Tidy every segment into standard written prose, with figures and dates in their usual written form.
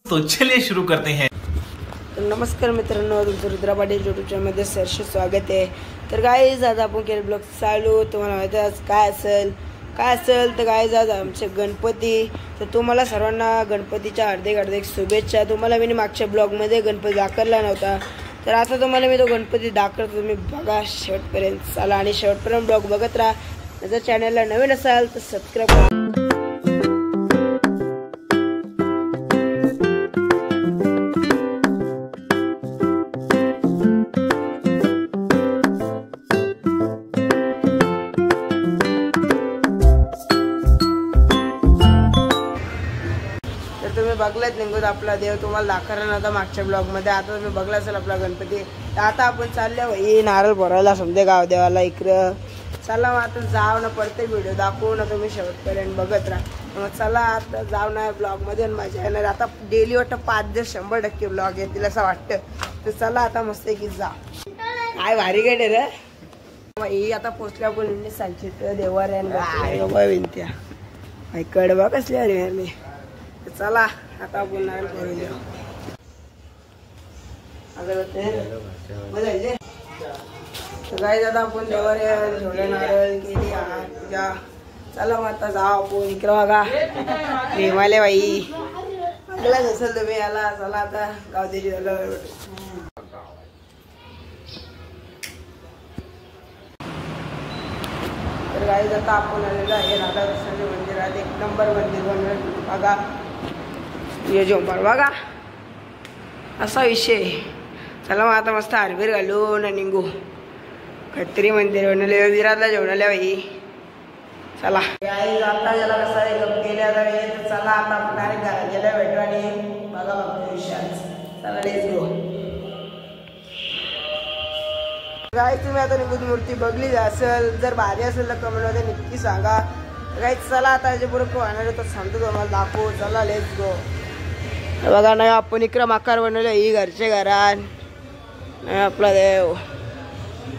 तो चलिए शुरू करते हैं। नमस्कार मित्रांनो, तुमचं रुद्रा पाटील यूट्यूब चॅनलमध्ये सहर्ष स्वागत आहे। तर गाईज आज आपण केले ब्लॉग चालू। तुम्हाला माहिती आहे आज काय असेल तर गाईज आज आमचे गणपती। तर तुम्हाला सर्वांना गणपतीच्या हार्दिक शुभेच्छा। तुम्हाला मी मागच्या ब्लॉगमध्ये गणपती दाखवला नव्हता, तर आता तुम्हाला मी तो गणपती दाखवतो। तुम्ही बघा शेवटपर्यंत, चला आणि शेवटपर्यंत ब्लॉग बघत राहा। जर चॅनलला नवीन असाल तर सबस्क्राईब करा। तुम्ही बघलात निघून आपला देव, तुम्हाला दाखवला नव्हता मागच्या ब्लॉग मध्ये। आता तुम्ही बघला असेल आपला गणपती। तर आता आपण चाललो भाई नारळ भरायला समजे गाव देवाला इकडं। चला मग आता जाऊ ना, पडते व्हिडिओ दाखवू ना, तुम्ही शेवटपर्यंत बघत राहा। मग चला आता जाऊ ना ब्लॉग मध्ये, मजा येणार। आता डेली वाटतं 5 दिवस 100% ब्लॉग येतील असं वाटतं। तर चला आता मस्त की जा। काय भारी गाडी रे भाई। आता पोचल्या आपण सांचित देवार विनत्या भाई, कडबा कसली अरे मी। चला आता आपण नारळ करूया। काय दादा आपण देवार थोडे नारळ केली पूजा। चला मग आता जाऊ आपण इकडे बघा हिमालय बाई बघलाच असेल तुम्ही याला। चला आता गावदेवी झालं। तर गाईज आता आपण आलेलो आहे राधाकृष्णाच्या मंदिरात। 1 नंबर मंदिर बनवलं बघा, ये झोंबार बघा असा विषय। चला मग आता मस्त हारबीर घालून निघू। खत्री मंदिर बनवले विराटला जेवणाले बाई। चला गाईज आता याला कसा गप केल्या तर चला आता आपण डायरेक्ट घरात गेल्या भेटू आणि बघा बघतो विषय। चला लेट्स गो। गाईज तुम्ही आता निघून मूर्ती बघली असेल, जर भारी असेल तर कमेंट मध्ये नक्की सांगा। गाईज चला आता याच्या पुढे होणार तर सांगतो तुम्हाला दाखवू। चला लेट्स गो। बघा नाही आपण इकडं मकार बनवलं ही घरचे घरात नाही आपला देव।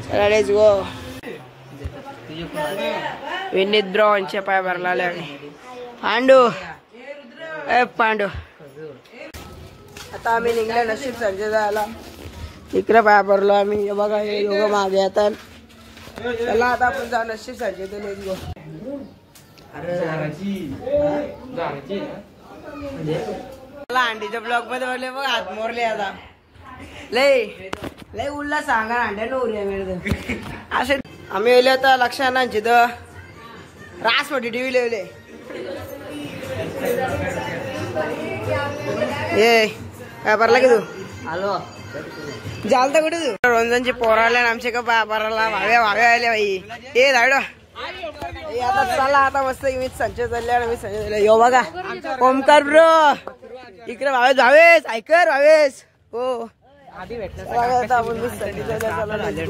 चला लेट्स गो। विनीत ब्राऊनच्या पाय भरला पांडू पांडू। आता आम्ही निघल्या नशीब संजय जायला इकडे पाय भरलो आम्ही। बघा हे लोक मागे येतात। चला आता आपण जाऊ नशीब संजय तो लेट्स गो। अंडीच्या ब्लॉक मध्ये बोलले बघ हात मोरले आता लय उल्ला सांगा अंड्या नवरी मिळत असे। आम्ही येले आता लक्षात जिथं रासवटी टीव्ही लिवले ये काय भरला की तू आलो जालता कुठे तू। रंजनची पोर आले आमचे का भरायला भाव्या आले बाई। हे धाडो आता चला आता मस्त मी संजय चालले। मी संजय चालले यो बघा ओमकार ब्रो इकडे भावेश ऐकर भावेश हो आधी भेटलं। आपण मी संजय चालले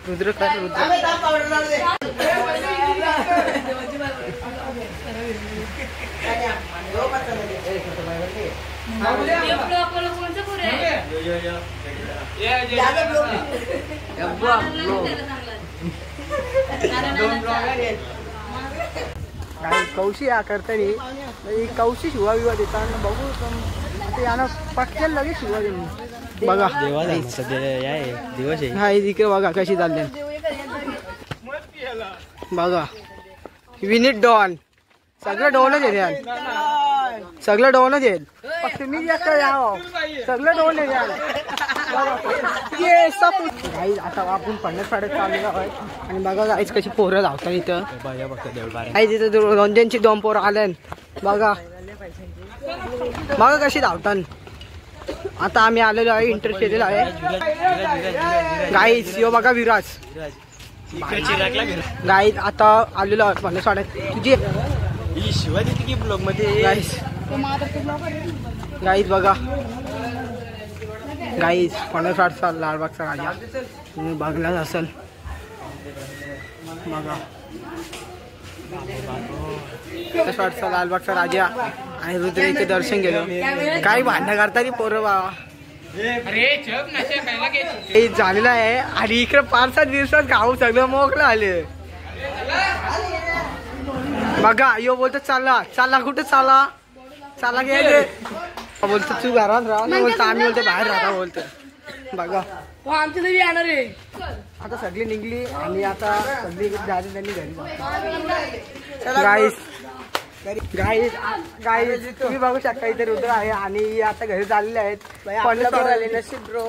रुद्र कर कौशी या करतानी कौशी शिवा विवा देताना बघू यानं पटकन लगेच शिवा देऊन बघा दिवस हा इकडे बघा कशी चालली बघा। विनीत डॉन सगळं डॉनच येईल, सगळं डॉनच येईल, फक्त मी जास्त यावं सगळं डॉन येईल। आता आपण पन्नास साडे चाललेलो आहे आणि बघा गाईज कशी पोरं धावतात इथं। आई तिथं रंजनची 2 पोरं आल्या बघा बघा कशी धावतात। आता आम्ही आलेलो आहे इंटरस्टेट आहे गाईज। यो बघा विराज गाईज आता आलेलो आहे पन्नास साडे तुझी शिवाजी ब्लॉग मध्ये गाईज बघा गाईज 50-60 लालबागचा राजा तुम्ही बघलाच असेल बघा। 50-60 लालबागचा राजा आणि रुद्रेचे दर्शन गेलो। काही भांडण करता पोरं बाबा झालेला आहे आणि इकडे 5-7 दिवसात गाव सगळं मोकळं आले बघा यो बोलतो चालला चालला कुठे चाला चाला गेले बोलतो तू घरात राहा ना बोलतो आम्ही बोलतो बाहेर राहता बोलतो बघा आमच्या तरी येणार आहे आता सगळी निघली आणि आता सगळी जायचं त्यांनी घरी गाईस गाईस गाईस तुम्ही बघू शकता इथे रुद्र आहे आणि आता घरी चाललेले आहेत नशीब ब्रो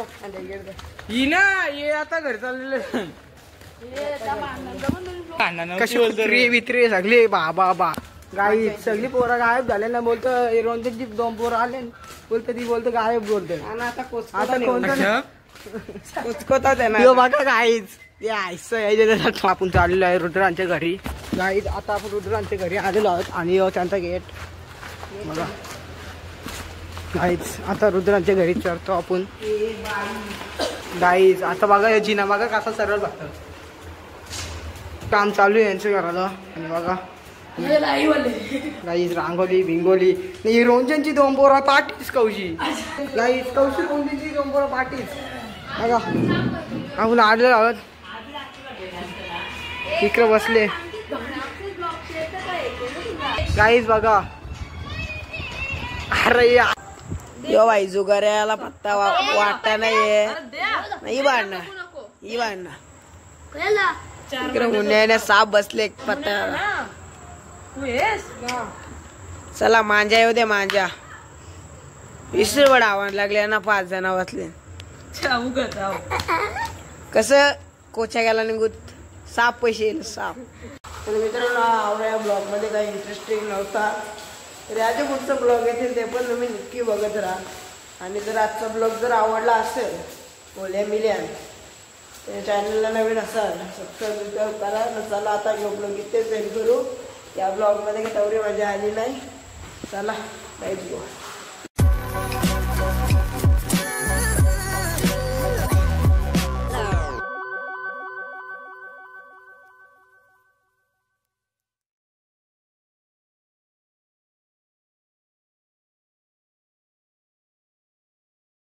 ही ना ये आता घरी चाललेले कशी वित्री वित्री सगळी बा गाई सगळी पोरं गायब झाले ना बोलतो रोंजची 2 पोरं आले बोलतो ती बोलतो गायब बोलतो आता कोणतं बघा गाईच आपण चाललेलो आहे रुद्रांच्या घरी गाईज आता आपण रुद्रांच्या घरी आलेलो आहोत आणि त्यांचा गेट बघा गाईज आता रुद्रांच्या घरी चढतो आपण गाईज आता बघा हे जिना बघा कसा सरळ बघतो काम चालू आहे यांच्या घराला आणि बघा गाईज रांगोली भिंगोली नाही रोंजनची 2 पोरं पाठीच कौशी गाईज कौशी रोंजनची 2 पोरं पाठीच बघा आपण आलेलो आहोत इकडे बसले गाईज बघा अरे यो भाई जुगाऱ्याला पत्ता वाटता नाही भांडणं ही भांडणं इकडे मुन्याने साप बसले पत्ता चला मांजा येऊ दे मांजा विसरू बडा आव्हान लागले ना 5 जण बसले कसं कोच्या गेला निघूत साप पैसे येईल साप तर मित्रांनो आवडा ब्लॉग मध्ये काही इंटरेस्टिंग नव्हता तर याचे पुढचा ब्लॉग येतील ते पण तुम्ही नक्की बघत राहा आणि जर आजचा ब्लॉग जर आवडला असेल बोल्या मिल्यान तर चॅनलला नवीन असाल सबस्क्राईब करा चला आता यो ब्लॉग इथेच एंड करू या ब्लॉग मध्ये काही तेवढी मजा आली नाही चला बाय.